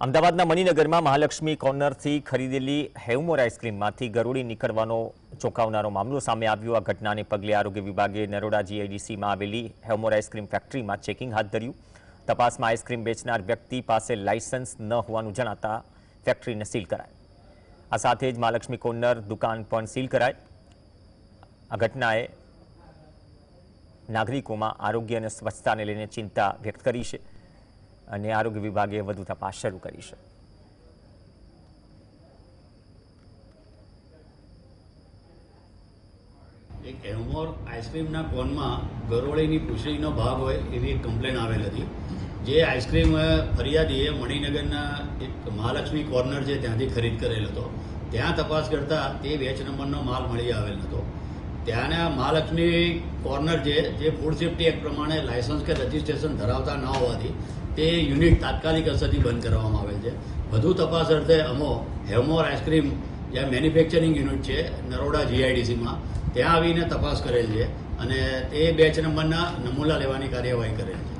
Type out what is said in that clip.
અમદાવાદના મણિનગરમાં મહાલક્ષ્મી કોર્નરથી ખરીદેલી હેવમોર આઈસ્ક્રીમમાંથી ગરોળી નીકળવાનો ચોંકાવનારો મામલો સામે આવ્યો। આ ઘટનાને પગલે આરોગ્ય વિભાગે નરોડા જીઆઈડીસીમાં આવેલી હેવમોર આઈસ્ક્રીમ ફેક્ટરીમાં ચેકિંગ હાથ ધર્યું। તપાસમાં આઈસ્ક્રીમ વેચનાર વ્યક્તિ પાસે લાયસન્સ ન હોવાનું જણાતા ફેક્ટરીને સીલ કરાઈ। આ સાથે જ મહાલક્ષ્મી કોર્નર દુકાન પણ સીલ કરાઈ। આ ઘટનાએ નાગરિકોમાં આરોગ્ય અને સ્વચ્છતાને લઈને ચિંતા વ્યક્ત કરી છે અને આરોગ્ય વિભાગે વધુ તપાસ શરૂ કરી છે। એક હેવમોર આઈસ્ક્રીમના કોનમાં ગરોળીની પૂંછડીનો ભાગ હોય એવી એક કમ્પ્લેન આવેલ હતી। જે આઈસ્ક્રીમ ફરિયાદીએ મણિનગરના એક મહાલક્ષ્મી કોર્નર છે ત્યાંથી ખરીદ કરેલ હતો। ત્યાં તપાસ કરતાં તે વેચ નંબરનો માલ મળી આવેલ હતો। ત્યાંના મહાલક્ષ્મી કોર્નર જે ફૂડ સેફ્ટી એક્ટ પ્રમાણે લાયસન્સ કે રજિસ્ટ્રેશન ધરાવતા ન હોવાથી તે યુનિટ તાત્કાલિક અસરથી બંધ કરવામાં આવેલ છે। વધુ તપાસ અર્થે અમો હેવમોર આઈસ્ક્રીમ જ્યાં મેન્યુફેક્ચરિંગ યુનિટ છે નરોડા જીઆઈડીસીમાં ત્યાં આવીને તપાસ કરેલ છે અને તે બેચ નંબરના નમૂના લેવાની કાર્યવાહી કરેલ છે।